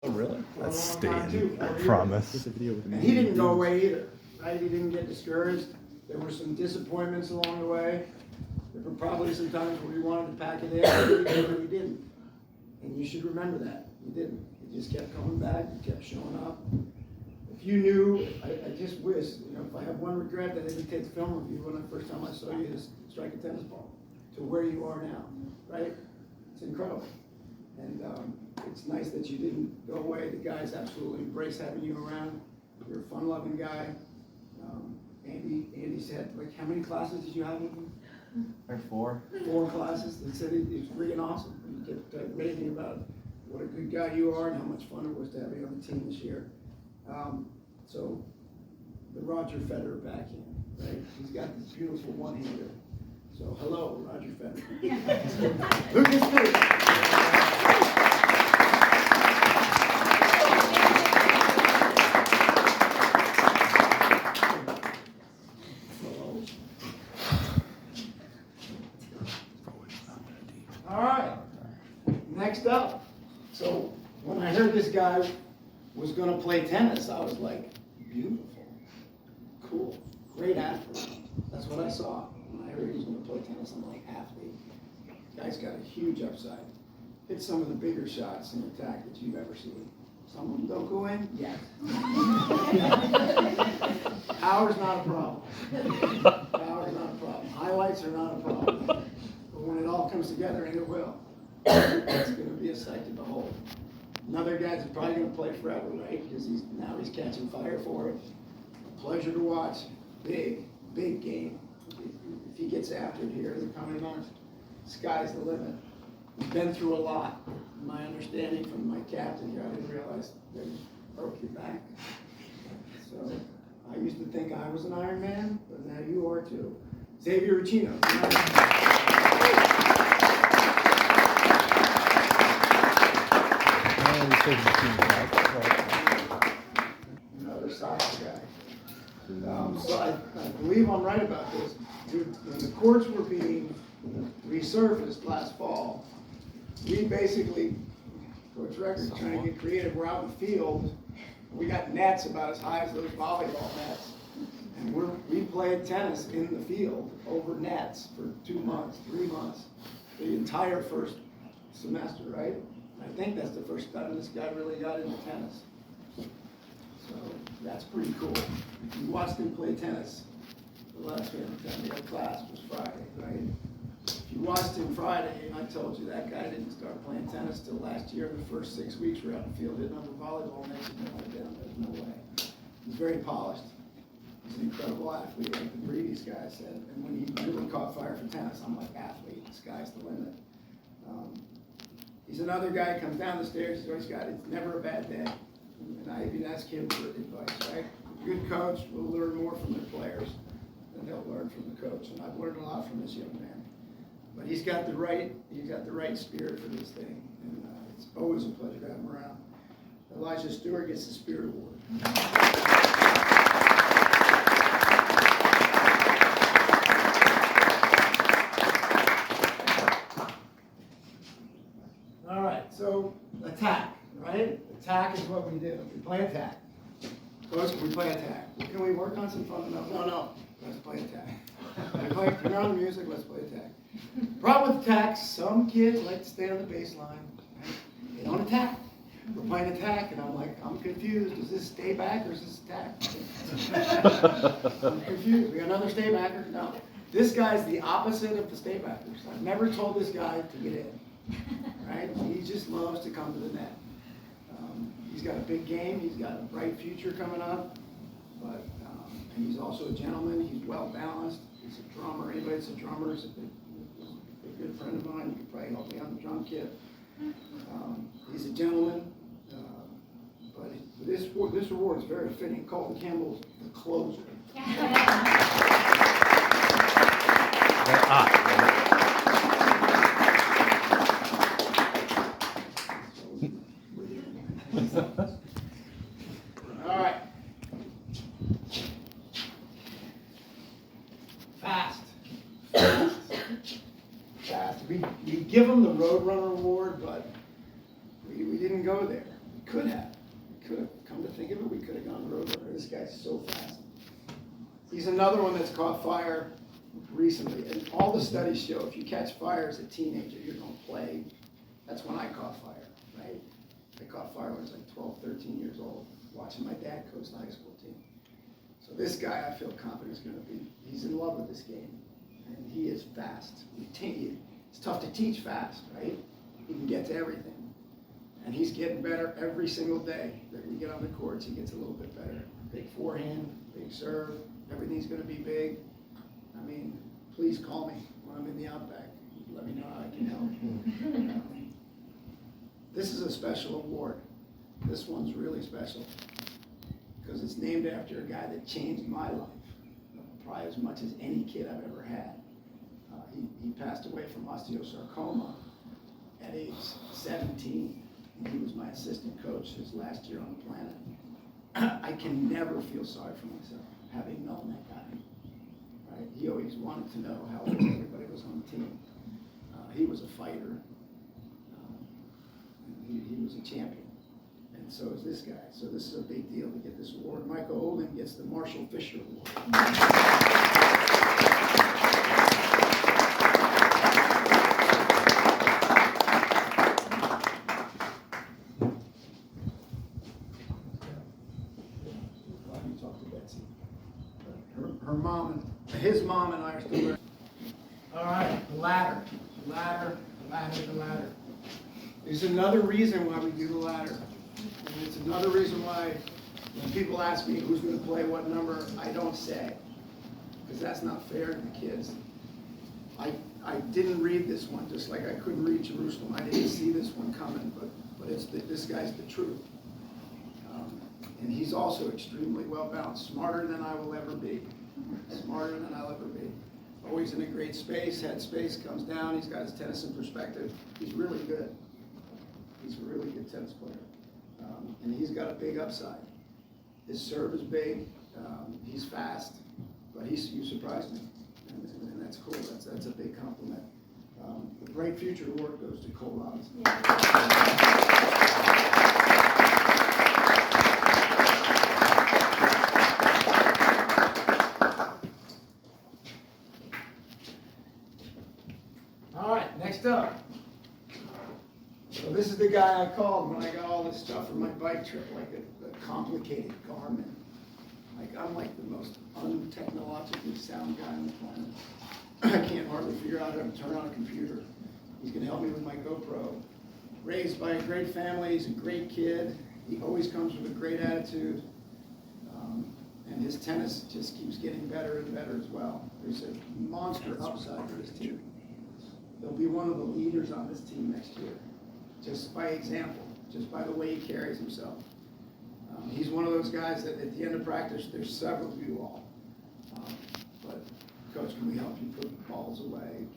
Oh, really? That's staying, I promise. And he didn't go away either, right? He didn't get discouraged. There were some disappointments along the way. There were probably some times where he wanted to pack it in, but he didn't. And you should remember that. He didn't. He just kept coming back, he kept showing up. If you knew, I just wish, if I have one regret, that I didn't take the film of you when the first time I saw you just strike a tennis ball to where you are now, right? It's incredible. And it's nice that you didn't go away. The guys absolutely embrace having you around. You're a fun-loving guy. Andy said, how many classes did you have with him? Like 4. 4 classes. They said he was freaking awesome. He kept raving about what a good guy you are and how much fun it was to have you on the team this year. So the Roger Federer backhand, right? He's got this beautiful one-hander. So hello, Roger Federer. Who gets through? All right, next up. So when I heard this guy was going to play tennis, I was like, beautiful, cool, great athlete. That's what I saw. When I heard he was going to play tennis, I'm like, athlete. Guy's got a huge upside. Hit some of the bigger shots in attack that you've ever seen. Some of them don't go in yet. Power's not a problem. Power's not a problem. Highlights are not a problem. But when it all comes together, and it will, it's going to be a sight to behold. Another guy's probably going to play forever, right? Because he's catching fire for it. A pleasure to watch. Big game. If he gets after it here in the coming months, sky's the limit. He's been through a lot. My understanding from my captain here, I didn't realize that he broke your back. So I used to think I was an Iron Man, but now you are too. Xavier Uchino. Another soccer guy. So I believe I'm right about this. When the courts were being resurfaced last fall, we basically, Coach Record, trying to get creative, we're out in the field. We got nets about as high as those volleyball nets. And we played tennis in the field over nets for 2 months, 3 months, the entire first semester, right? I think that's the first time this guy really got into tennis. So that's pretty cool. You watched him play tennis. The last time we had class was Friday, right? If you watched him Friday, and I told you that guy didn't start playing tennis till last year. The first 6 weeks we were out in the field hitting over volleyball nets and went down. There's no way. He's very polished. He's an incredible athlete, like the Breedys guy said. And when he really caught fire for tennis, I'm like, athlete, the sky's the limit. He's another guy who comes down the stairs, he's always got, it's never a bad day. And I even ask him for advice, right? A good coach will learn more from their players than they'll learn from the coach. And I've learned a lot from this young man. But he's got the right spirit for this thing. And it's always a pleasure to have him around. Elijah Stewart gets the Spirit Award. All right, so attack, right? Attack is what we do. We play attack. Coach, we play attack. Can we work on some fundamentals? No. Let's play attack. Turn on the music, let's play attack. Problem with attack, some kids like to stay on the baseline. Right? They don't attack. We're playing attack, and I'm like, I'm confused. Is this stay back or is this attack? I'm confused. We got another stay backer? No. This guy's the opposite of the stay backers. I've never told this guy to get in. Right? He just loves to come to the net. He's got a big game. He's got a bright future coming up. But and he's also a gentleman. He's well balanced. He's a drummer. Anybody that's a drummer is a good friend of mine. You could probably help me on the drum kit. He's a gentleman. But this award is very fitting. Colton Campbell's the closer. All right. Fast. We give him the Roadrunner Award, but we didn't go there. We could have. could have, come to think of it, we could have gone Roadrunner. This guy's so fast. He's another one that's caught fire recently. And all the studies show if you catch fire as a teenager, you're going to play. That's when I caught fire, right? I caught fire when I was like 12, 13 years old, watching my dad coach the high school team. So this guy, I feel confident is going to be, he's in love with this game. And he is fast. It's tough to teach fast, right? He can get to everything. And he's getting better every single day that we get on the courts. He gets a little bit better. Big forehand, big serve, everything's going to be big. I mean, please call me when I'm in the Outback. Let me know how I can help. This is a special award. This one's really special because it's named after a guy that changed my life, probably as much as any kid I've ever had. He passed away from osteosarcoma at age 17. He was my assistant coach his last year on the planet. I can never feel sorry for myself, having known that guy. Right? He always wanted to know how everybody was on the team. He was a fighter. He was a champion. And so is this guy. So this is a big deal to get this award. Michael Olin gets the Marshall Fisher Award. His mom and I are still there. All right, the ladder. There's another reason why we do the ladder. And it's another reason why when people ask me who's going to play what number, I don't say. Because that's not fair to the kids. I didn't read this one, just like I couldn't read Jerusalem. I didn't see this one coming, but this guy's the truth. And he's also extremely well balanced, smarter than I will ever be. Smarter than I'll ever be. Always in a great space, head space comes down, he's got his tennis in perspective. He's really good. He's a really good tennis player. And he's got a big upside. His serve is big, he's fast, but you surprised me. And that's cool, that's a big compliment. The Bright Future Award goes to Cole Robinson. Next up. So this is the guy I called when I got all this stuff for my bike trip, like a complicated Garmin. Like I'm like the most untechnologically sound guy on the planet. I can't hardly figure out how to turn on a computer. He's gonna help me with my GoPro. Raised by a great family, he's a great kid. He always comes with a great attitude. And his tennis just keeps getting better and better as well. There's a monster upside for this team. He'll be one of the leaders on this team next year, just by example, just by the way he carries himself. He's one of those guys that at the end of practice, there's several of you all. But coach, can we help you put balls away,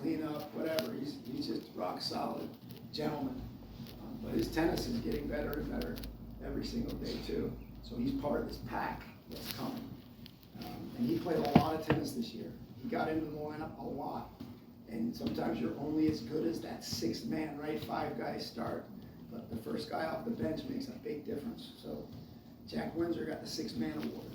clean up, whatever. He's just rock solid gentleman. But his tennis is getting better and better every single day too. So he's part of this pack that's coming. And he played a lot of tennis this year. He got into the lineup a lot. And sometimes you're only as good as that sixth man, right? 5 guys start, but the first guy off the bench makes a big difference. So Jack Windsor got the 6th man award.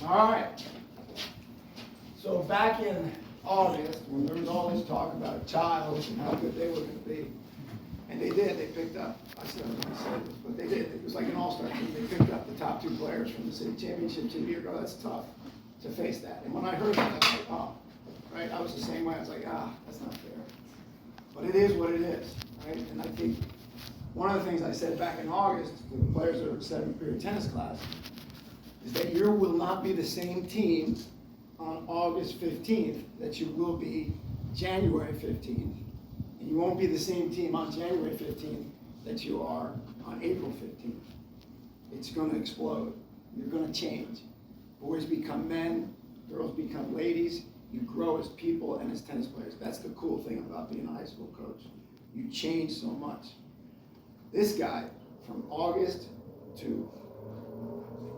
All right. So back in August, when there was all this talk about Childs and how good they were going to be, and they did, they picked up, I said this, but they did, it was like an all-star team. They picked up the top 2 players from the city championship 2 years ago. That's tough to face that. And when I heard that, I was like, oh, right? I was the same way. I was like, that's not fair. But it is what it is, right? And I think one of the things I said back in August to the players that were in 7th period tennis class is that you will not be the same team on August 15th that you will be January 15th. And you won't be the same team on January 15th that you are on April 15th. It's going to explode. You're going to change. Boys become men, girls become ladies. You grow as people and as tennis players. That's the cool thing about being a high school coach. You change so much. This guy, from August to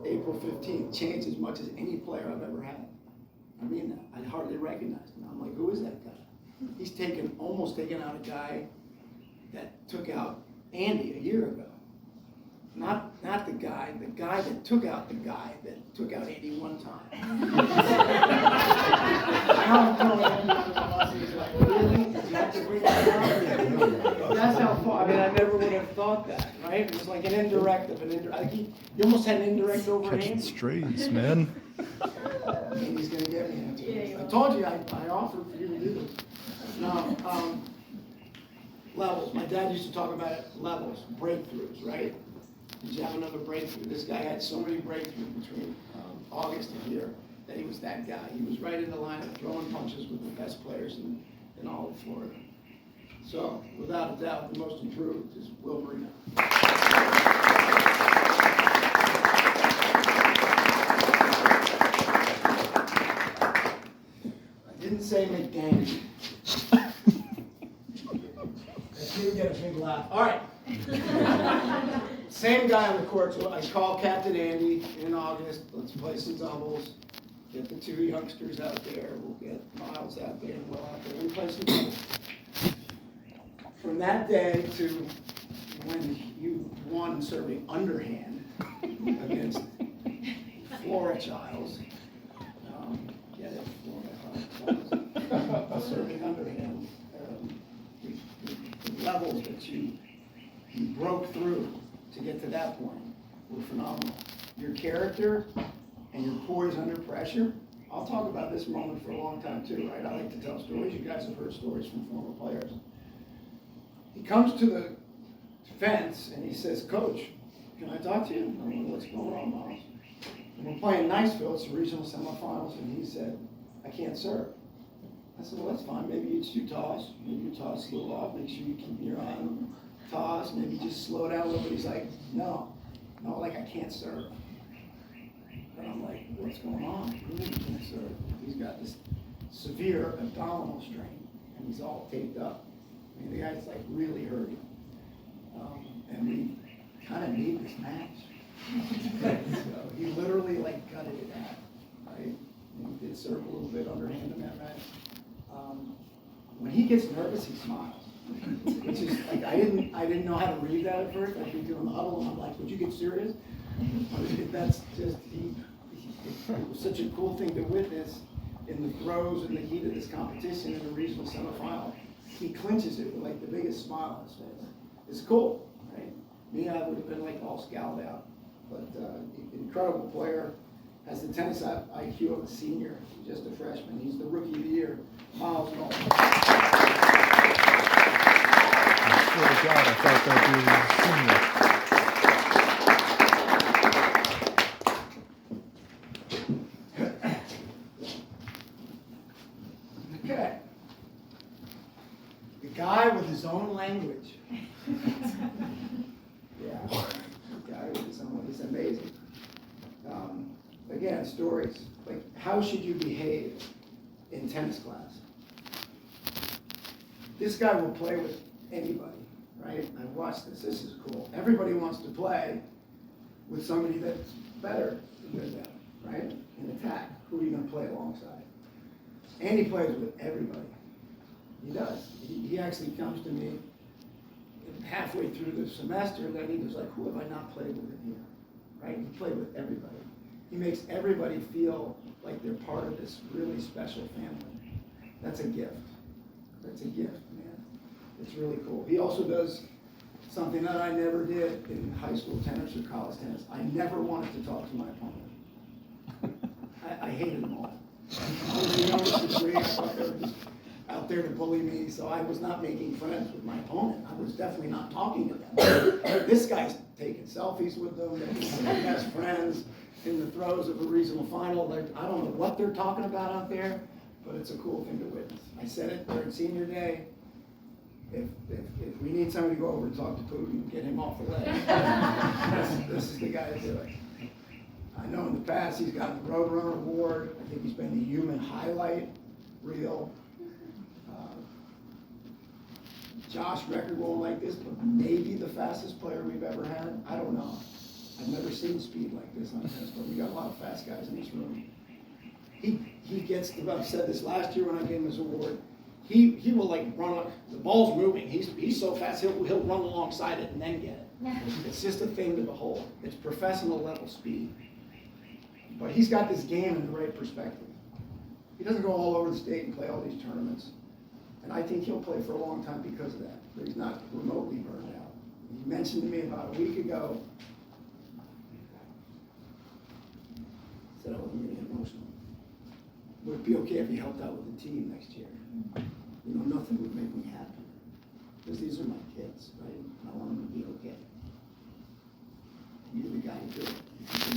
April 15th changed as much as any player I've ever had. I mean that. I hardly recognized him. I'm like, who is that guy? He's almost taken out a guy that took out Andy a year ago. Not the guy that took out the guy that took out Andy one time. Now I'm telling Andy on the bus, he's like, really? Did you have to bring that up? That's how far, I mean, I never would have thought that, right? It was like an indirect of an indirect. You almost had an indirect over Catching Andy. strays, man. Andy's gonna get me into this. I told you, I offered for you to do this. No, levels. My dad used to talk about it, levels, breakthroughs, right? Did you have another breakthrough? This guy had so many breakthroughs between August and here that he was that guy. He was right in the lineup, throwing punches with the best players in all of Florida. So, without a doubt, the most improved is Will Marino. I didn't say McDaniel. I didn't get a big laugh. All right. Same guy on the court, so I call Captain Andy in August. Let's play some doubles. Get the two youngsters out there. We'll get Miles out there and Will out there. We play some doubles. From that day to when you won serving underhand against Flora Childs. Get it? Flora Childs. Serving underhand. The levels that you broke through to get to that point were phenomenal. Your character and your poise under pressure. I'll talk about this moment for a long time too, right? I like to tell stories. You guys have heard stories from former players. He comes to the fence and he says, "Coach, can I talk to you?" I'm like, "What's going on, Miles?" And we're playing Niceville, it's the regional semifinals, and he said, "I can't serve." I said, "Well, that's fine. Maybe you just toss. Maybe you toss a little off. Make sure you keep your eye on them. Toss. Maybe just slow down a little bit." He's like, no, like I can't serve." And I'm like, "What's going on? Really, you can't serve?" He's got this severe abdominal strain, and he's all taped up. I mean, the guy's like really hurting. And we kind of need this match. So he literally like gutted it out, right? And he did serve a little bit underhand in that match. When he gets nervous, he smiles, which is like I didn't know how to read that at first. I'd be doing the huddle, and I'm like, "Would you get serious?" That's just it was such a cool thing to witness in the throes and the heat of this competition in the regional semifinal. He clinches it with like the biggest smile on his face. It's cool, right? Me, I would have been like all scowled out, but incredible player. Has the tennis IQ of a senior, just a freshman. He's the rookie of the year, Miles Nolan. I swear to God, I thought that dude was a senior. Okay. The guy with his own language. Yeah, the guy with his own, it's amazing. Again, stories, like how should you behave in tennis class? This guy will play with anybody, right? I watched this is cool. Everybody wants to play with somebody that's better than them, right? In attack, who are you gonna play alongside? And he plays with everybody. He does. He actually comes to me halfway through the semester that he was like, "Who have I not played with in here?" Right? He played with everybody. He makes everybody feel like they're part of this really special family. That's a gift. That's a gift, man. It's really cool. He also does something that I never did in high school tennis or college tennis. I never wanted to talk to my opponent. I hated them all. I was the youngest of three. I thought they were just out there to bully me, so I was not making friends with my opponent. I was definitely not talking to them. This guy's taking selfies with them. They're best friends in the throes of a regional final. Like, I don't know what they're talking about out there, but it's a cool thing to witness. I said it during senior day. If we need somebody to go over and talk to Putin, get him off the ledge, this is the guy to do it. I know in the past he's gotten the Roadrunner Award. I think he's been the human highlight reel. Josh Record won't like this, but maybe the fastest player we've ever had. I don't know. I've never seen speed like this on a tennis court. We got a lot of fast guys in this room. He gets, I've said this last year when I gave him his award, he will like run, the ball's moving, he's so fast, he'll run alongside it and then get it. It's just a thing to behold. It's professional level speed. But he's got this game in the right perspective. He doesn't go all over the state and play all these tournaments. And I think he'll play for a long time because of that. But he's not remotely burned out. He mentioned to me about a week ago, said I wasn't getting emotional. Would it be okay if he helped out with the team next year? You know, nothing would make me happy. Because these are my kids, right? I want them to be okay. You're the guy to do it.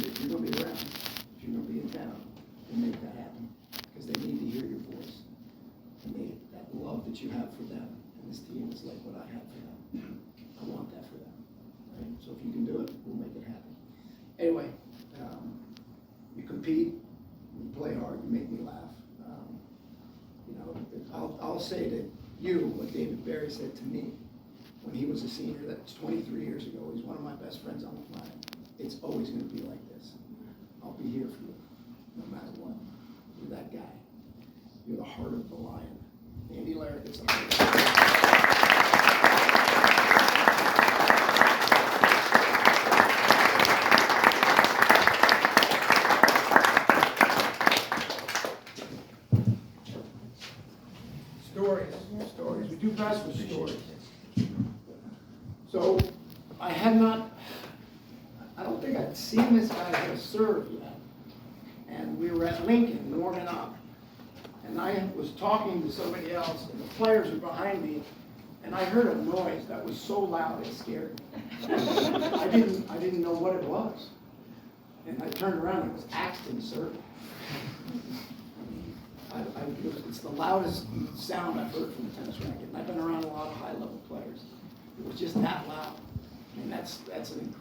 If you're going to be around, if you're going to be in town, then make that happen. Because they need to hear your voice. And that love that you have for them. And this team is like what I have for them. I want that for them. Right? So if you can do it, we'll make it happen. Anyway, you compete, you play hard, you make me laugh. You know, I'll say to you what David Barry said to me when he was a senior. That's 23 years ago. He's one of my best friends on the planet. It's always going to be like this. I'll be here for you, no matter what. You're that guy. You're the heart of the lion. Andy Larrick is the heart of the lion. Stories. We do best with stories. So I don't think I'd seen this guy get a serve yet. And we were at Lincoln warming up. And I was talking to somebody else, and the players were behind me, and I heard a noise that was so loud it scared me. I didn't know what it was. And I turned around and it was Axton serving. It's the loudest sound I've heard from a tennis racket. And I've been around a lot of high-level players. It was just that loud. I mean, that's an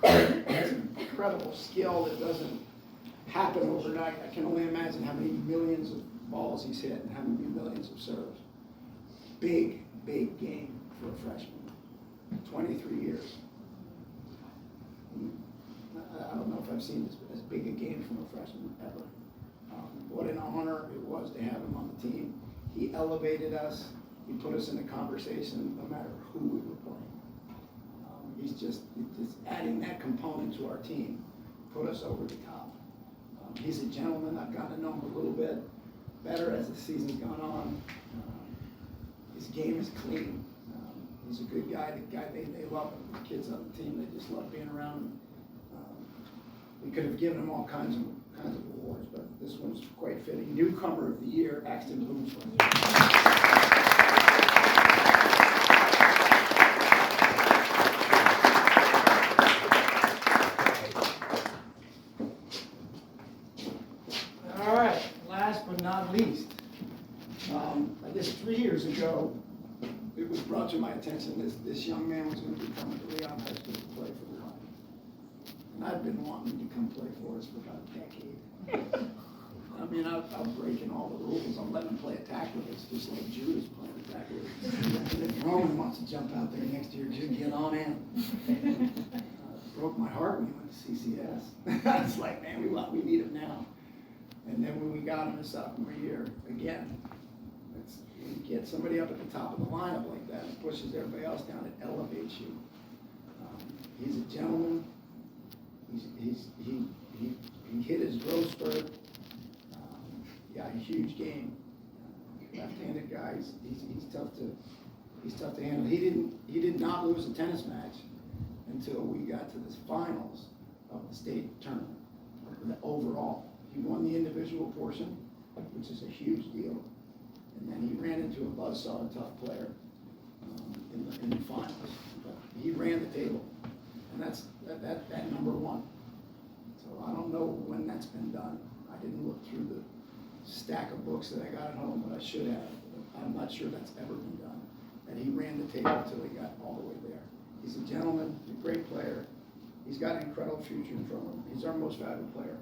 incredible skill that doesn't happen overnight. I can only imagine how many millions of balls he's hit and how many millions of serves. Big, big game for a freshman. 23 years. I don't know if I've seen as big a game from a freshman ever. What an honor it was to have him on the team. He elevated us. He put us in a conversation no matter who we were playing. He's just adding that component to our team, put us over the top. He's a gentleman. I've gotten to know him a little bit better as the season's gone on. His game is clean. He's a good guy. The guy they love him. The kids on the team, they just love being around him. We could have given him all kinds of awards, but this one's quite fitting. Newcomer of the Year, Axton Bloomsford. All right, last but not least, I guess 3 years ago, it was brought to my attention this young man was going to be coming to Leon High School to play for the Lions. And I've been wanting him to come play for us for about a decade. I mean, I'm breaking all the rules. I'm letting him play attacker. It's just like Judas playing attacker. And if Roman wants to jump out there next year, just get on in. Broke my heart when he went to CCS. I was like, man, we need him now. And then when we got him his sophomore year, again, when you get somebody up at the top of the lineup like that, it pushes everybody else down, it elevates you. He's a gentleman. He hit his growth spurt. Got a huge game. Left-handed guy. He's tough to handle. He did not lose a tennis match until we got to the finals of the state tournament. Overall, he won the individual portion, which is a huge deal. And then he ran into a buzzsaw, a tough player in the finals. But he ran the table, and that's that number one. So I don't know when that's been done. I didn't look through the stack of books that I got at home, but I should have. I'm not sure that's ever been done. And he ran the table until he got all the way there. He's a gentleman, a great player. He's got an incredible future in front of him. He's our most valuable player,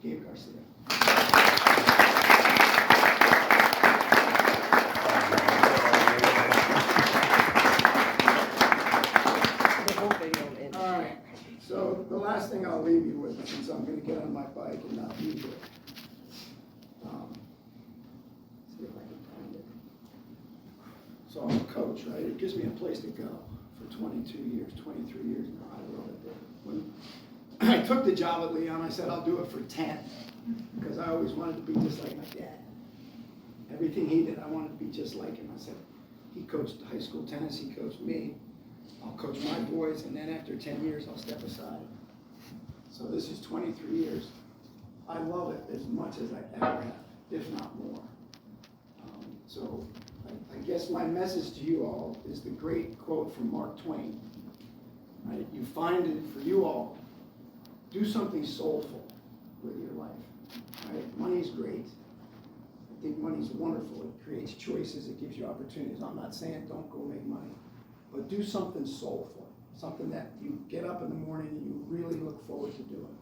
Gabe Garcia. All right. So the last thing I'll I'll leave you with, since I'm gonna get on my bike and not be here. See if I can find it. So I'm a coach, right? It gives me a place to go for 22 years, 23 years now. I love it there. When I took the job at Leon, I said I'll do it for 10, because I always wanted to be just like my dad. Everything he did, I wanted to be just like him. I said, he coached high school tennis, he coached me. I'll coach my boys, and then after 10 years, I'll step aside. So this is 23 years. I love it as much as I ever have, if not more. So I guess my message to you all is the great quote from Mark Twain. Right? You find it for you all, do something soulful with your life. Right? Money's great. I think money's wonderful. It creates choices, it gives you opportunities. I'm not saying don't go make money, but do something soulful, something that you get up in the morning and you really look forward to doing.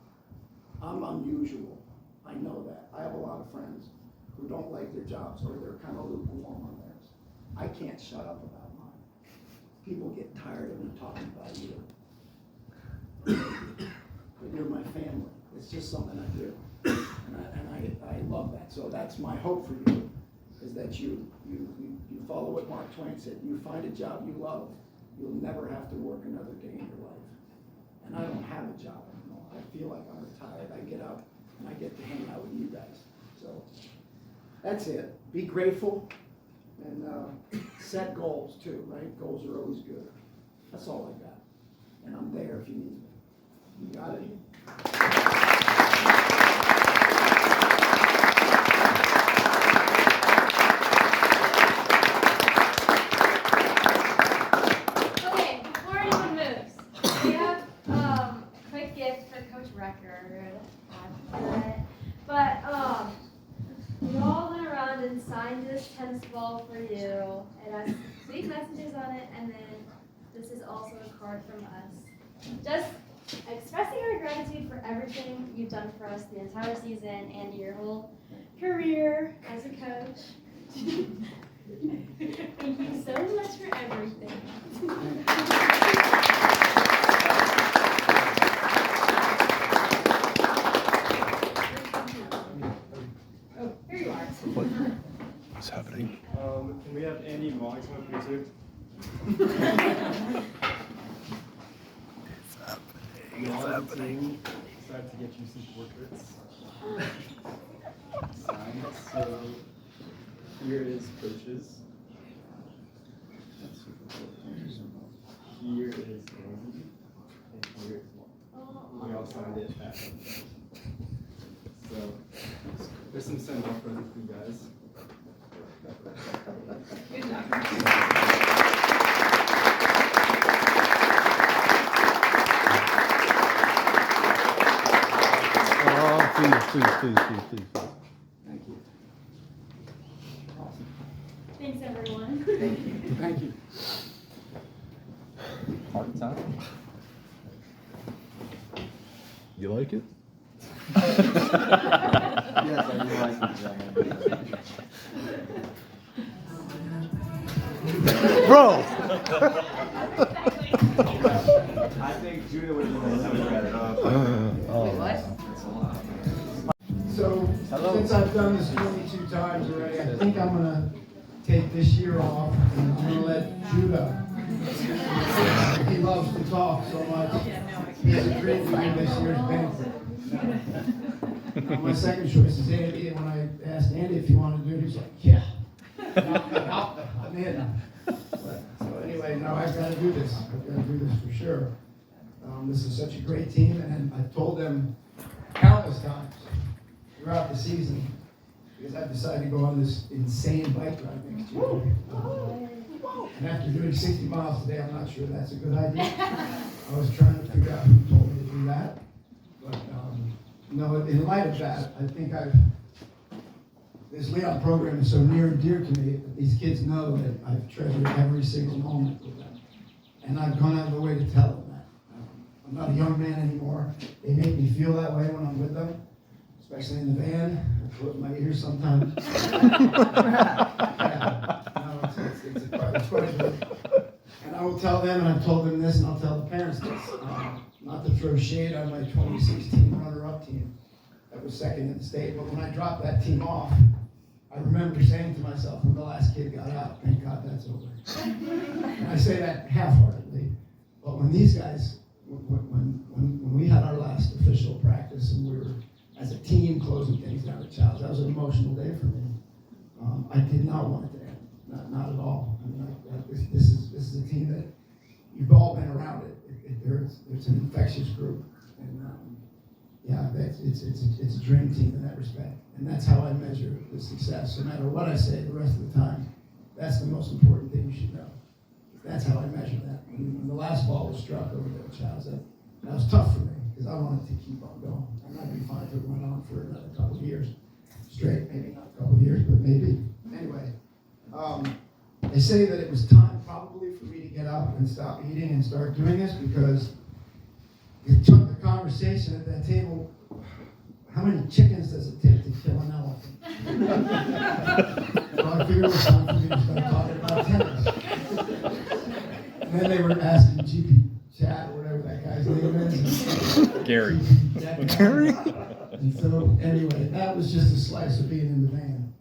I'm unusual, I know that. I have a lot of friends who don't like their jobs, or they're kind of lukewarm on theirs. I can't shut up about mine. People get tired of me talking about you. But you're my family. It's just something I do. And I love that. So that's my hope for you, is that you follow what Mark Twain said. You find a job you love, you'll never have to work another day in your life. And I don't have a job anymore. I feel like I'm retired. I get up and I get to hang out with you guys. So that's it. Be grateful and set goals too, right? Goals are always good. That's all I got. And I'm there if you need me. You got it? Okay, before anyone moves, we have a quick gift for Coach Record. But we all went around and signed this tennis ball for you. It has sweet messages on it, and then this is also a card from us. Just expressing our gratitude for everything you've done for us the entire season and your whole career as a coach. Thank you so much for everything. Oh, here you are. What's happening? Can we have Andy Molly come up here too? It's happening. Decided to get you some portraits. Signed. So here is Coach's. Here is Andy. And here is Mark. We all signed it at So there's some send-off presents for you guys. Good job. Oh, please. Thank you. Awesome. Thanks, everyone. Thank you. Thank you. Hard time. You like it? Yes, I do like it. Bro! I think Judah would have been better. So, since I've done this 22 times already, I think I'm gonna take this year off and I'm gonna let Judah. He loves to talk so much. He's agreed to do this year's banquet. My second choice is Andy, and when I asked Andy if he wanted to do it, he's like, yeah. I'm in. So anyway, no, I've got to do this. I've got to do this for sure. This is such a great team, and I've told them countless times throughout the season, because I've decided to go on this insane bike ride next year. And after doing 60 miles today, I'm not sure that's a good idea. I was trying to figure out who told me to do that. But no, in light of that, I think this Leon program is so near and dear to me that these kids know that I've treasured every single moment with them. And I've gone out of the way to tell them that. I'm not a young man anymore. They make me feel that way when I'm with them, especially in the van. I close my ears sometimes. Yeah. No, it's quite good. And I will will tell them, and I've told them this, and I'll tell the parents this, not to throw shade on my 2016 runner-up team that was second in the state, but when I dropped that team off, I remember saying to myself when the last kid got out, thank God that's over. And I say that half-heartedly, but when these guys, when we had our last official practice and we were, as a team, closing things down at Childs, that was an emotional day for me. I did not want it to end, not at all. I mean, this is a team that you've all been around it. It's an infectious group, and yeah, it's a dream team in that respect. And that's how I measure the success. No matter what I say the rest of the time, that's the most important thing you should know. That's how I measure that. When the last ball was struck over there at Childs, that was tough for me because I wanted to keep on going. And I'd be fine if it went on for another couple of years straight. Maybe not a couple of years, but maybe. Anyway, they say that it was time probably for me to get up and stop eating and start doing this because it took the conversation at that table. How many chickens does it take to kill an elephant? So I figured it was time for me to start talking about tennis. And then they were asking GP Chad or whatever that guy's name is. Gary. Gary? And so anyway, that was just a slice of being in the van.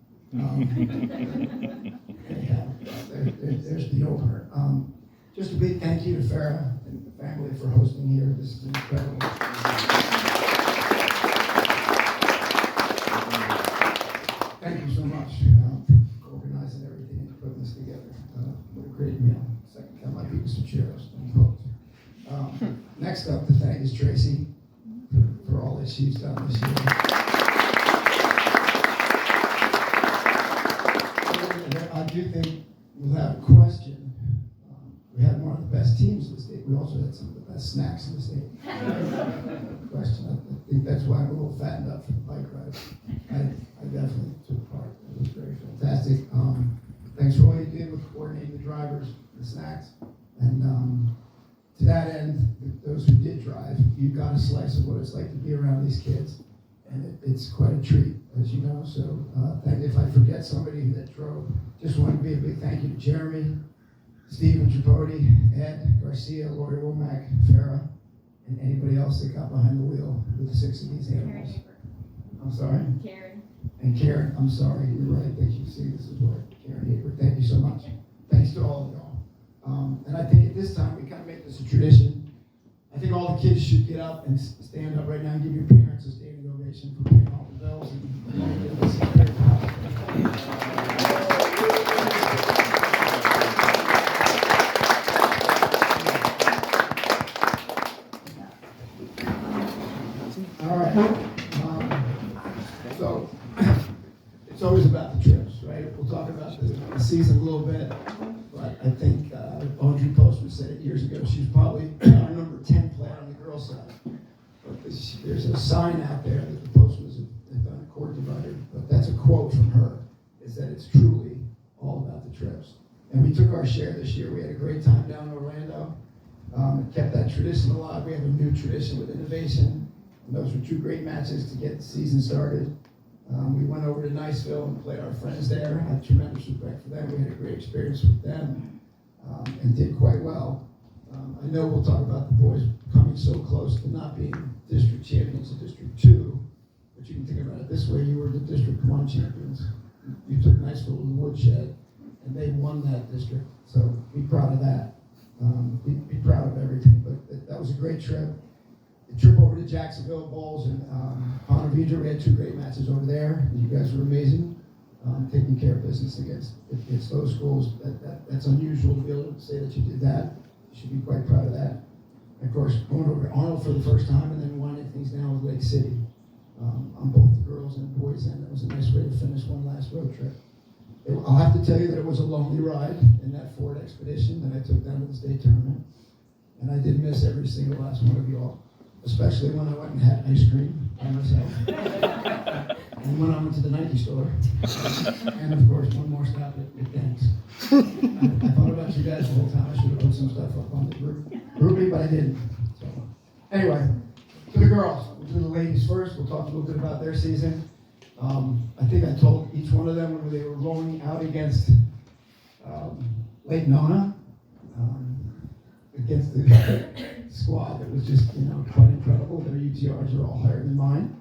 Anyhow, there's the opener. Just a big thank you to Farah and the family for hosting here. This is incredible. Thank you so much for organizing everything and putting this together. What a great meal. Second time I beat some churros. Next up to thank is Tracy for all that she's done this year. I do think, without question, we had one of the best teams in the state. We also had some of the best snacks in the state. Question. I think that's why I'm a little fattened up for the bike ride. I definitely took part. It was very fantastic. Thanks for all you did with coordinating the drivers, the snacks, and to that end, those who did drive, you got a slice of what it's like to be around these kids, and it's quite a treat, as you know. So, if I forget somebody that drove, just want to be a big thank you to Jeremy, Stephen Tripodi, Ed Garcia, Lori Womack, Farah, and anybody else that got behind the wheel with the 6 of these animals. I'm sorry? Karen. And Karen, I'm sorry, you're right, that you see this is what Karen Haber. Thank you so much. Thanks to all of y'all. And I think at this time, we kind of make this a tradition. I think all the kids should get up and stand up right now and give your parents a standing ovation for paying all the bills. All right. So, it's always about the trips, right? We'll talk about the season a little bit. But I think Audrey Postman said it years ago. She's probably our number 10 player on the girls' side. But there's a sign out there that the Postmans have done a court divider. But that's a quote from her, is that it's truly all about the trips. And we took our share this year. We had a great time down in Orlando. It kept that tradition alive. We have a new tradition with Innovation. And those were 2 great matches to get the season started. We went over to Niceville and played our friends there. I have tremendous respect for them. We had a great experience with them and did quite well. I know we'll talk about the boys coming so close to not being district champions in District 2, but you can think about it this way. You were the District 1 champions. You took Niceville to the woodshed, and they won that district. So be proud of that. Be proud of everything. But that was a great trip. The trip over to Jacksonville Bowls and Ponte Vedra, we had 2 great matches over there. You guys were amazing, taking care of business against those schools. That's unusual to be able to say that you did that. You should be quite proud of that. And of course, going over to Arnold for the first time and then winding things down with Lake City on both the girls and boys end. That was a nice way to finish one last road trip. I'll have to tell you that it was a lonely ride in that Ford Expedition that I took down to the state tournament. And I did miss every single last one of you all. Especially when I went and had ice cream by myself. And when I went to the Nike store. And of course, one more stop at McDonald's. I thought about you guys the whole time. I should have put some stuff up on the Ruby, but I didn't. So, anyway, to the girls. We'll do the ladies first. We'll talk a little bit about their season. I think I told each one of them when they were rolling out against Lake Nona. against the squad that was just, quite incredible. Their UTRs are all higher than mine.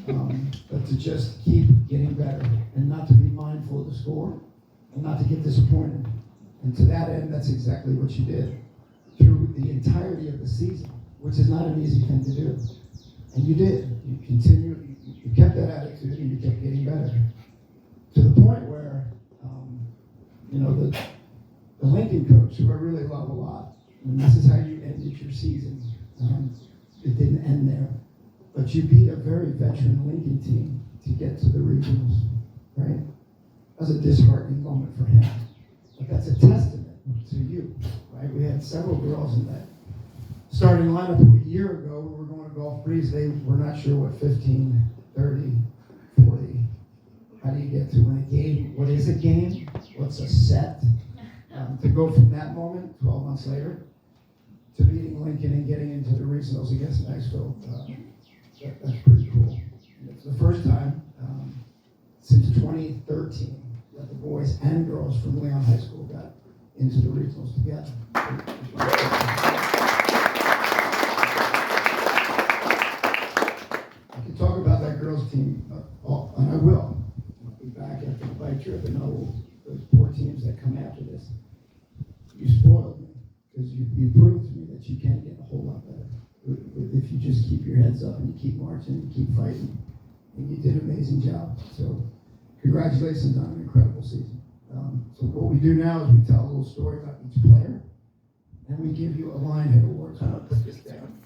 But to just keep getting better and not to be mindful of the score and not to get disappointed. And to that end, that's exactly what you did through the entirety of the season, which is not an easy thing to do. And you did. You continued, you kept that attitude and you kept getting better. To the point where, the Lincoln coach, who I really love a lot, and this is how you ended your season. It didn't end there. But you beat a very veteran Lincoln team to get to the regionals, right? That was a disheartening moment for him. But that's a testament to you, right? We had several girls in that starting lineup a year ago. We were going to Gulf Breeze. They were not sure what 15, 30, 40. How do you get to win a game? What is a game? What's a set? To go from that moment, 12 months later, to beating Lincoln and getting into the regionals against Knoxville, that's pretty cool. And it's the first time since 2013 that the boys and girls from Leon High School got into the regionals together. I can talk about that girls team, and I will. I'll be back after the bike trip and all those poor teams that come after this. You spoiled me because you proved to me that you can get a whole lot better if you just keep your heads up and you keep marching and you keep fighting. And you did an amazing job. So congratulations on an incredible season. So what we do now is we tell a little story about each player, and we give you a Lionhead Award. So I'll put this down.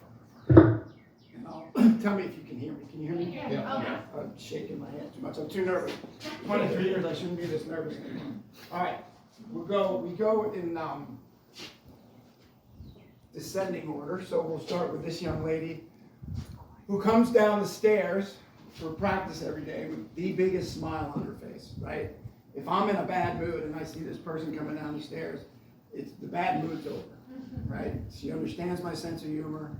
And tell me if you can hear me. Can you hear me? Yeah. Okay. I'm shaking my head too much. I'm too nervous. 23 years, I shouldn't be this nervous anymore. All right. We go in descending order. So we'll start with this young lady who comes down the stairs for practice every day with the biggest smile on her face, right? If I'm in a bad mood and I see this person coming down the stairs, the bad mood's over, right? She understands my sense of humor,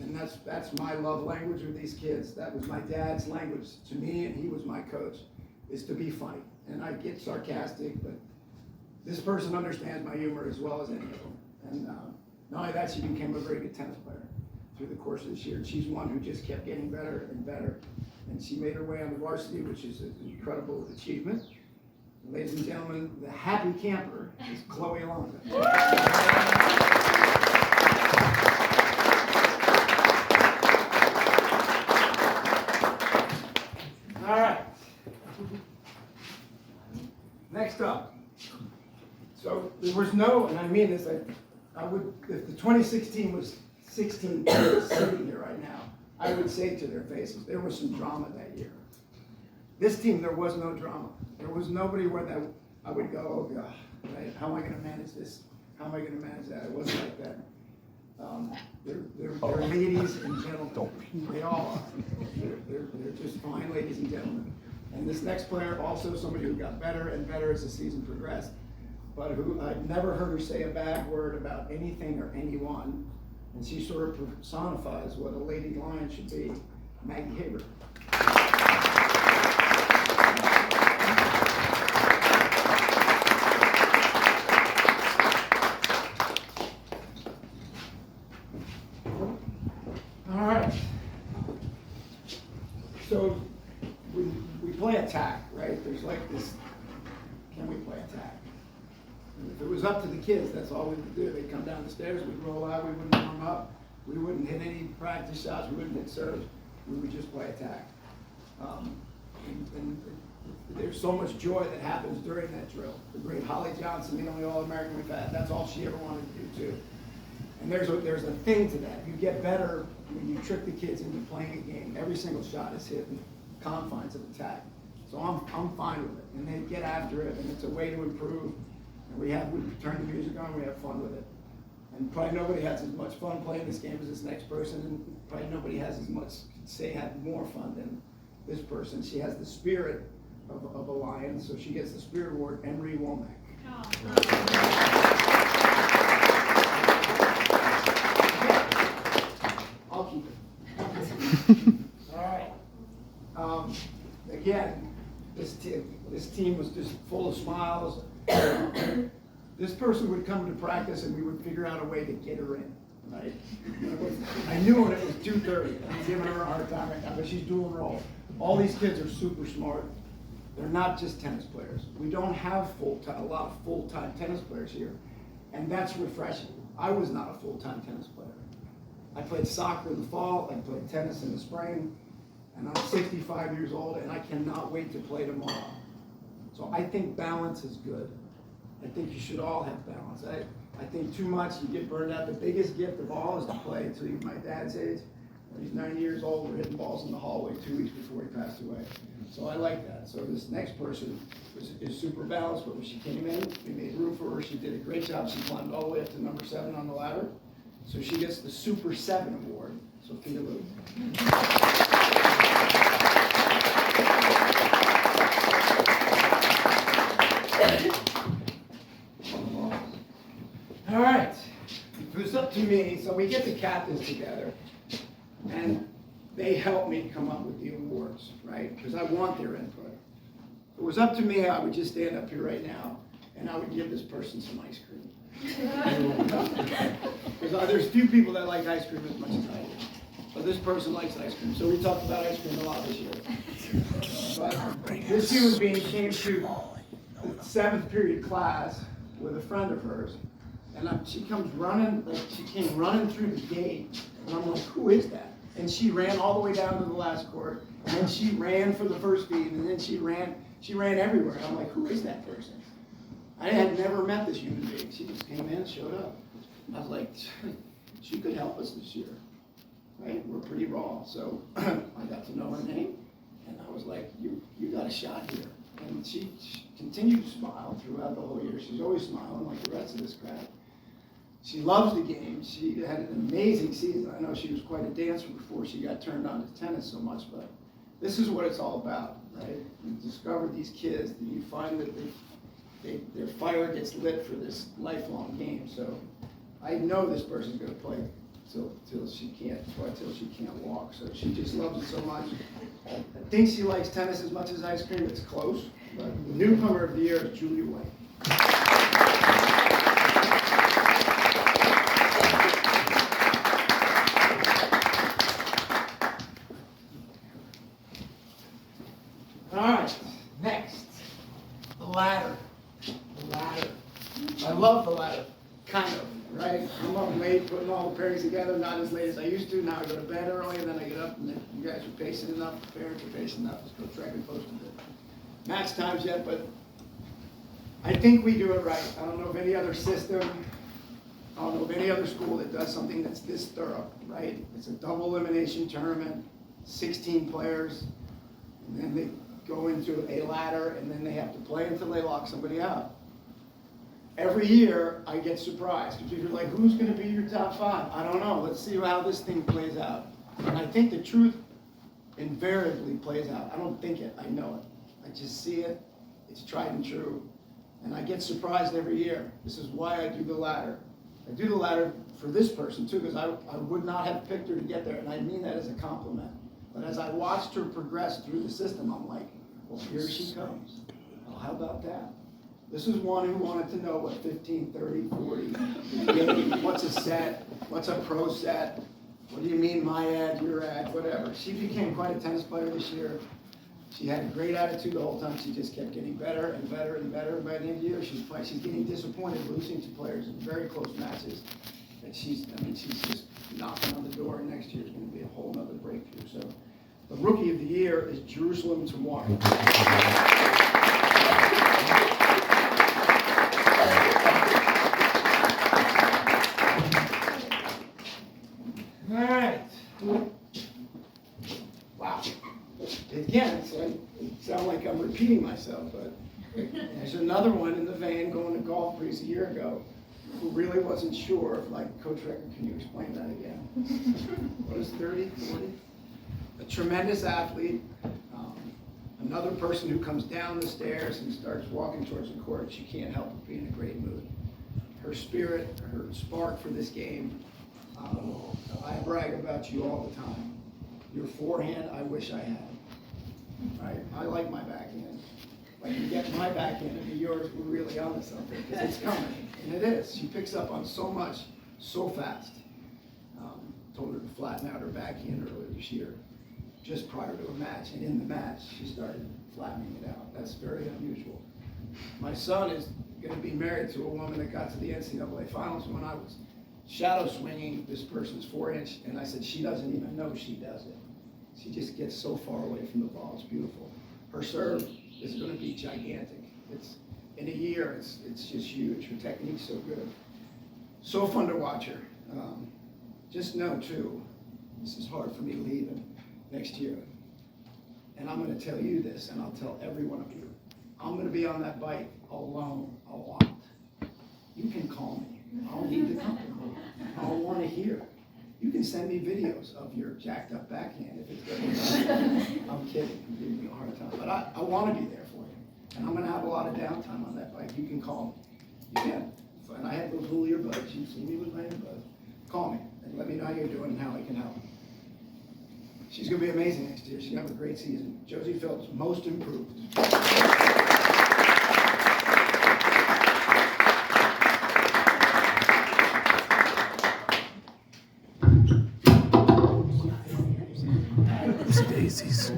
and that's my love language with these kids. That was my dad's language to me, and he was my coach, is to be funny. And I get sarcastic, but this person understands my humor as well as any of them. And not only that, she became a very good tennis player through the course of this year. She's one who just kept getting better and better. And she made her way on the varsity, which is an incredible achievement. Ladies and gentlemen, the happy camper is Chloe Alonso. All right. Next up. So there was no, and I mean this, I would, if the 2016 was 16 kids sitting here right now, I would say to their faces, there was some drama that year. This team, there was no drama. There was nobody where that I would go, oh God, right? How am I going to manage this? How am I going to manage that? It wasn't like that. They're ladies and gentlemen. They all are. They're just fine ladies and gentlemen. And this next player, also somebody who got better and better as the season progressed, but who I'd never heard her say a bad word about anything or anyone. And she sort of personifies what a lady lion should be, Maggie Haber. All right. So we play attack, right? There's like this, can we play attack? And if it was up to the kids, that's all we would do. They'd come down the stairs, we'd roll out, we wouldn't warm up, we wouldn't hit any practice shots, we wouldn't hit serves, we would just play attack. And there's so much joy that happens during that drill. The great Holly Johnson, the only All-American we've had, that's all she ever wanted to do too. And there's a thing to that. You get better when you trick the kids into playing a game. Every single shot is hit in confines of attack. So I'm fine with it. And they get after it, and it's a way to improve. And we turn the music on, we have fun with it. And probably nobody has as much fun playing this game as this next person, and probably nobody has as much, had more fun than this person. She has the spirit of a lion, so she gets the Spirit Award, Emery Womack. I'll keep it. All right. Again, this team was just full of smiles. This person would come to practice and we would figure out a way to get her in, right? I knew when it was 2:30, I'm giving her a hard time right now, but she's dual enrolled. All these kids are super smart. They're not just tennis players. We don't have a lot of full-time tennis players here, and that's refreshing. I was not a full-time tennis player. I played soccer in the fall, I played tennis in the spring, and I'm 65 years old, and I cannot wait to play tomorrow. So I think balance is good. I think you should all have balance. I think too much, you get burned out. The biggest gift of all is to play until you're my dad's age. When he's 90 years old, we're hitting balls in the hallway 2 weeks before he passed away. So I like that. So this next person is super balanced, but when she came in, we made room for her. She did a great job. She climbed all the way up to number 7 on the ladder. So she gets the Super 7 award. Sophia Lou. All right, it was up to me, so we get the captains together, and they help me come up with the awards, right? Because I want their input. If it was up to me, I would just stand up here right now, and I would give this person some ice cream. Because there's few people that like ice cream as much as I do. But this person likes ice cream, so we talked about ice cream a lot this year. But this human being came to the 7th period class with a friend of hers, and she comes running, like she came running through the gate, and I'm like, who is that? And she ran all the way down to the last court, and then she ran for the first feed, and then she ran everywhere. And I'm like, who is that person? I had never met this human being. She just came in, showed up. I was like, she could help us this year, right? We're pretty raw. So I got to know her name, and I was like, you got a shot here. And she continued to smile throughout the whole year. She's always smiling like the rest of this crowd. She loves the game. She had an amazing season. I know she was quite a dancer before she got turned on to tennis so much, but this is what it's all about, right? You discover these kids, and you find that their fire gets lit for this lifelong game. So I know this person's going to play till she can't walk. So she just loves it so much. I think she likes tennis as much as ice cream. It's close. But the newcomer of the year is Julia Wayne. All right, next, the ladder. The ladder. I love the ladder, kind of, right? I'm up late putting all the pairings together, not as late as I used to. Now I go to bed early, and then I get up, and then you guys are patient enough, the parents are patient enough. Let's go track and post it. Match times yet, but I think we do it right. I don't know of any other system, I don't know of any other school that does something that's this thorough, right? It's a double elimination tournament, 16 players, and then they go into a ladder, and then they have to play until they lock somebody out. Every year, I get surprised, because you're like, who's going to be your top 5? I don't know. Let's see how this thing plays out. And I think the truth invariably plays out. I don't think it. I know it. I just see it. It's tried and true. And I get surprised every year. This is why I do the ladder. I do the ladder for this person, too, because I would not have picked her to get there, and I mean that as a compliment. But as I watched her progress through the system, I'm like, well, here she comes. Well, how about that? This is one who wanted to know what 15, 30, 40, what's a set, what's a pro set, what do you mean my ad, your ad, whatever. She became quite a tennis player this year. She had a great attitude the whole time. She just kept getting better and better and better. By the end of the year, she's getting disappointed losing to players in very close matches. And she's just knocking on the door, and next year is going to be a whole other breakthrough. So the rookie of the year is Jerusalem Tamar. All right. Wow. Again, it sounds like I'm repeating myself, but there's another one in the van going to Golf Breeze a year ago who really wasn't sure. Like, Coach Recker, can you explain that again? What is 30, 40? A tremendous athlete. Another person who comes down the stairs and starts walking towards the court. She can't help but be in a great mood. Her spirit, her spark for this game. I brag about you all the time. Your forehand, I wish I had. Right? I like my backhand. like you get my backhand and yours, we're really onto something, because it's coming, and it is. She picks up on so much, so fast. Told her to flatten out her backhand earlier this year, just prior to a match, and in the match, she started flattening it out. That's very unusual. My son is gonna be married to a woman that got to the NCAA finals when I was shadow swinging this person's 4-inch, and I said, she doesn't even know she does it. She just gets so far away from the ball, it's beautiful. Her serve is gonna be gigantic. It's, in a year, it's just huge. Her technique's so good. So fun to watch her. Just know too, this is hard for me leaving next year. And I'm gonna tell you this, and I'll tell every one of you. I'm gonna be on that bike alone a lot. You can call me. I'll need the company. I'll wanna hear. You can send me videos of your jacked up backhand if it's good. I'm kidding, I'm giving you a hard time. But I wanna be there for you. And I'm gonna have a lot of downtime on that bike. You can call me. You can. And I have those little earbuds. You've seen me with my earbuds. Call me and let me know how you're doing and how I can help. She's going to be amazing next year. She's going to have a great season. Josie Phelps, most improved. Daisies.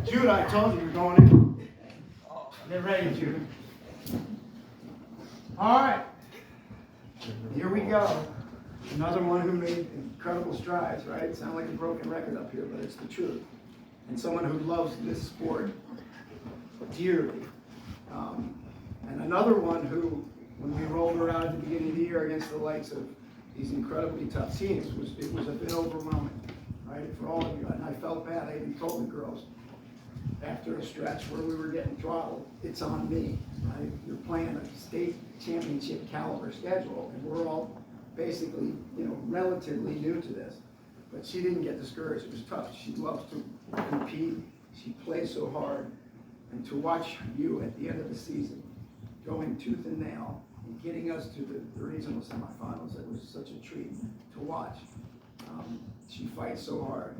Jude, I told you you're going in. Get ready, Jude. All right. Here we go. Another one who made incredible strides, right? Sound like a broken record up here, but it's the truth. And someone who loves this sport dearly. And another one who, when we rolled her out at the beginning of the year against the likes of these incredibly tough teams, it was a bit overwhelming, right? For all of you. And I felt bad. I even told the girls after a stretch where we were getting throttled, it's on me, right? You're playing a state championship caliber schedule, and we're all basically, relatively new to this. But she didn't get discouraged. It was tough. She loves to compete. She plays so hard. And to watch you at the end of the season, going tooth and nail and getting us to the regional semifinals, it was such a treat to watch. She fights so hard.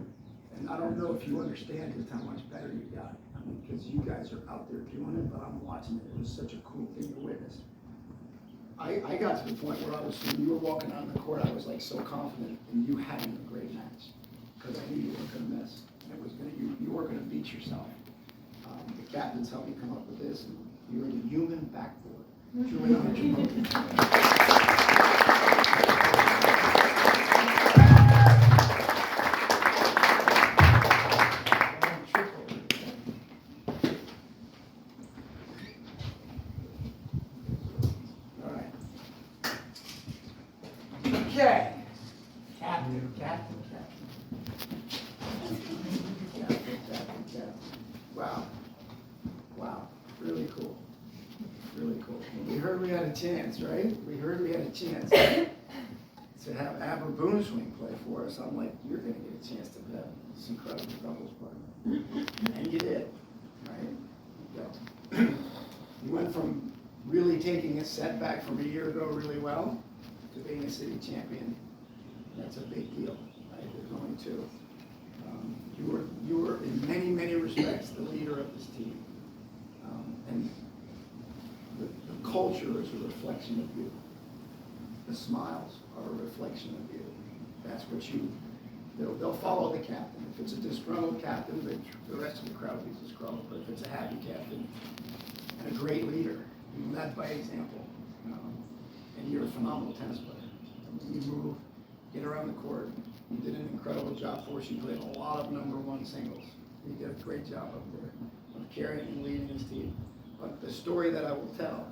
And I don't know if you understand just how much better you got. I mean, because you guys are out there doing it, but I'm watching it. It was such a cool thing to witness. I got to the point where when you were walking out on the court, I was like so confident in you having a great match. Because I knew you weren't going to miss. And it was you weren't going to beat yourself. The captains helped me come up with this, and you're the human backboard. Juliana Jamoke. Okay. Captain. Wow. Really cool. We heard we had a chance, right? We heard we had a chance to have Abra Boonswing play for us. I'm like, you're going to get a chance to have this incredible doubles partner. And you did, right? You went from really taking a setback from a year ago really well to being a city champion. That's a big deal, right? There's only two. You were in many respects the leader of this team. And the culture is a reflection of you. The smiles are a reflection of you. That's what they'll follow the captain. If it's a disgruntled captain, the rest of the crowd will be disgruntled. But if it's a happy captain and a great leader, you led by example. And you're a phenomenal tennis player. You move, get around the court. You did an incredible job for us. You played a lot of #1 singles. You did a great job up there of carrying and leading this team. But the story that I will tell,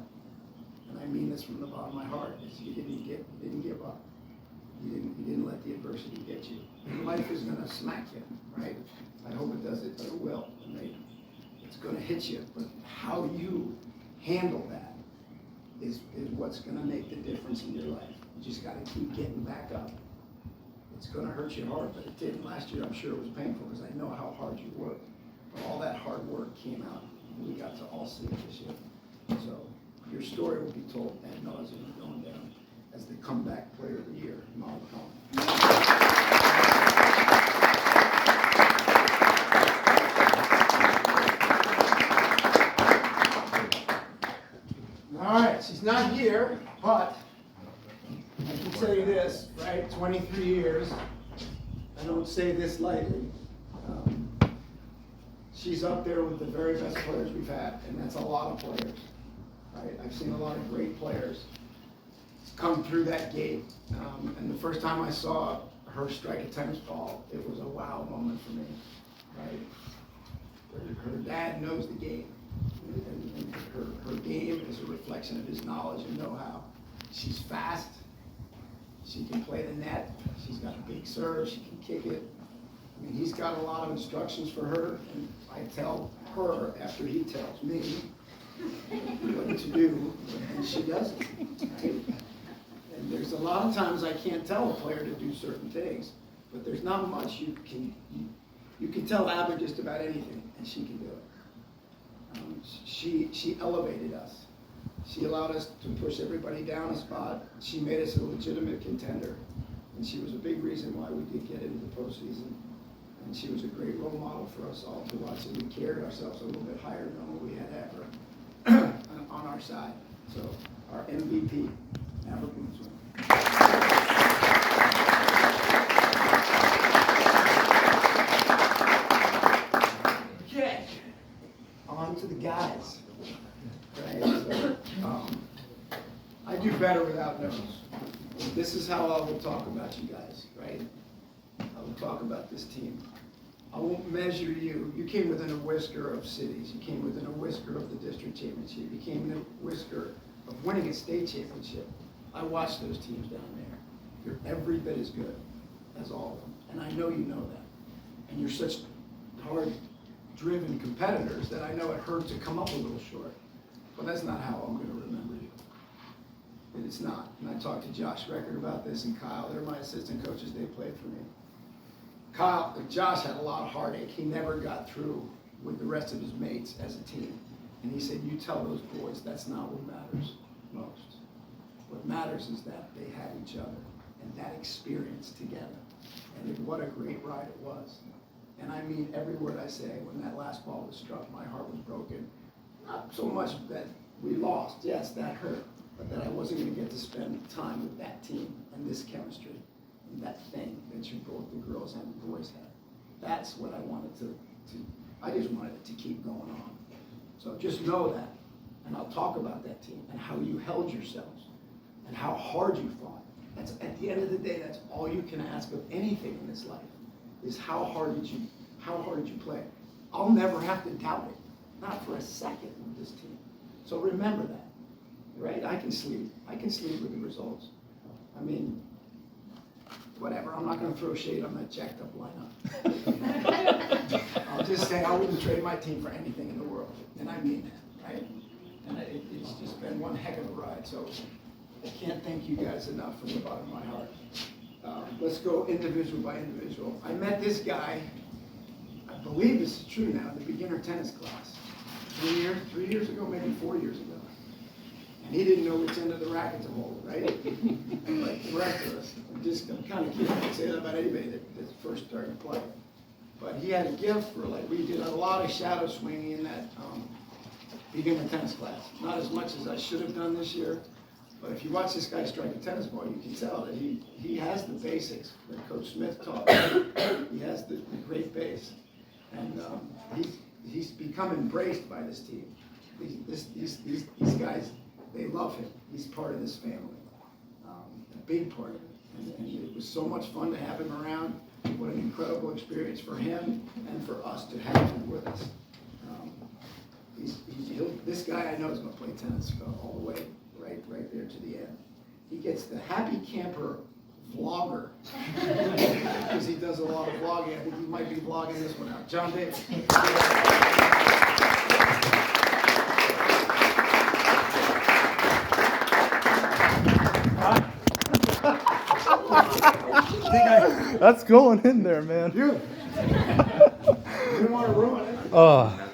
and I mean this from the bottom of my heart, is you didn't give up. You didn't let the adversity get you. And life is going to smack you, right? I hope it does it, but it will. It's going to hit you. But how you handle that is what's going to make the difference in your life. You just got to keep getting back up. It's going to hurt you hard, but it didn't last year. I'm sure it was painful because I know how hard you worked. But all that hard work came out, and we got to all see it this year. So your story will be told ad nauseum going down as the comeback player of the year, Molly Collins. don't say this lightly. She's up there with the very best players we've had, and that's a lot of players. Right? I've seen a lot of great players come through that gate. And the first time I saw her strike a tennis ball, it was a wow moment for me. Right? Her dad knows the game, and her game is a reflection of his knowledge and know-how. She's fast. She can play the net. She's got a big serve. She can kick it. I mean, he's got a lot of instructions for her, and I tell her after he tells me what to do, and she does it. Right? And there's a lot of times I can't tell a player to do certain things, but there's not much you can tell Abby just about anything, and she can do it. She elevated us. She allowed us to push everybody down a spot. She made us a legitimate contender, and she was a big reason why we did get into the postseason. And she was a great role model for us all to watch, and we carried ourselves a little bit higher than what we had ever on our side. So our MVP, Amber Boonswin. Okay, on to the guys. Right? So, I do better without notes. This is how I will talk about you guys, right? I will talk about this team. I won't measure you. You came within a whisker of cities. You came within a whisker of the district championship. You came within a whisker of winning a state championship. I watched those teams down there. You're every bit as good as all of them. And I know you know that. And you're such hard-driven competitors that I know it hurt to come up a little short. But that's not how I'm going to remember you. It's not. And I talked to Josh Record about this, and Kyle. They're my assistant coaches. They played for me. Josh had a lot of heartache. He never got through with the rest of his mates as a team. And he said, you tell those boys that's not what matters most. What matters is that they have each other and that experience together. And what a great ride it was. And I mean every word I say. When that last ball was struck, my heart was broken. Not so much that we lost. Yes, that hurt. But that I wasn't going to get to spend time with that team and this chemistry. That thing that you both, the girls and the boys had. That's what I wanted to I just wanted it to keep going on. So just know that, and I'll talk about that team and how you held yourselves and how hard you fought. That's at the end of the day, that's all you can ask of anything in this life, is how hard did you play? I'll never have to doubt it, not for a second with this team. So remember that, right? I can sleep with the results. I mean, whatever, I'm not going to throw shade on that jacked up lineup. I'll just say I wouldn't trade my team for anything in the world, and I mean that, right? And it's just been one heck of a ride, so I can't thank you guys enough from the bottom of my heart. Let's go individual by individual. I met this guy, I believe this is true now, in the beginner tennis class, 3 years ago, maybe 4 years ago. And he didn't know which end of the racket to hold, right? Like the rest of us. I'm kind of kidding. I say that about anybody that's first starting to play. But he had a gift for, like, we did a lot of shadow swinging in that beginner tennis class. Not as much as I should have done this year. But if you watch this guy strike a tennis ball, you can tell that he has the basics that Coach Smith taught. He has the great base. And he's become embraced by this team. These guys, they love him. He's part of this family, a big part of it. And it was so much fun to have him around. What an incredible experience for him and for us to have him with us. This guy I know is going to play tennis all the way, right there to the end. He gets the Happy Camper vlogger because he does a lot of vlogging. I think he might be vlogging this one out. John Davis. That's going in there, man. You didn't want to ruin it. Oh.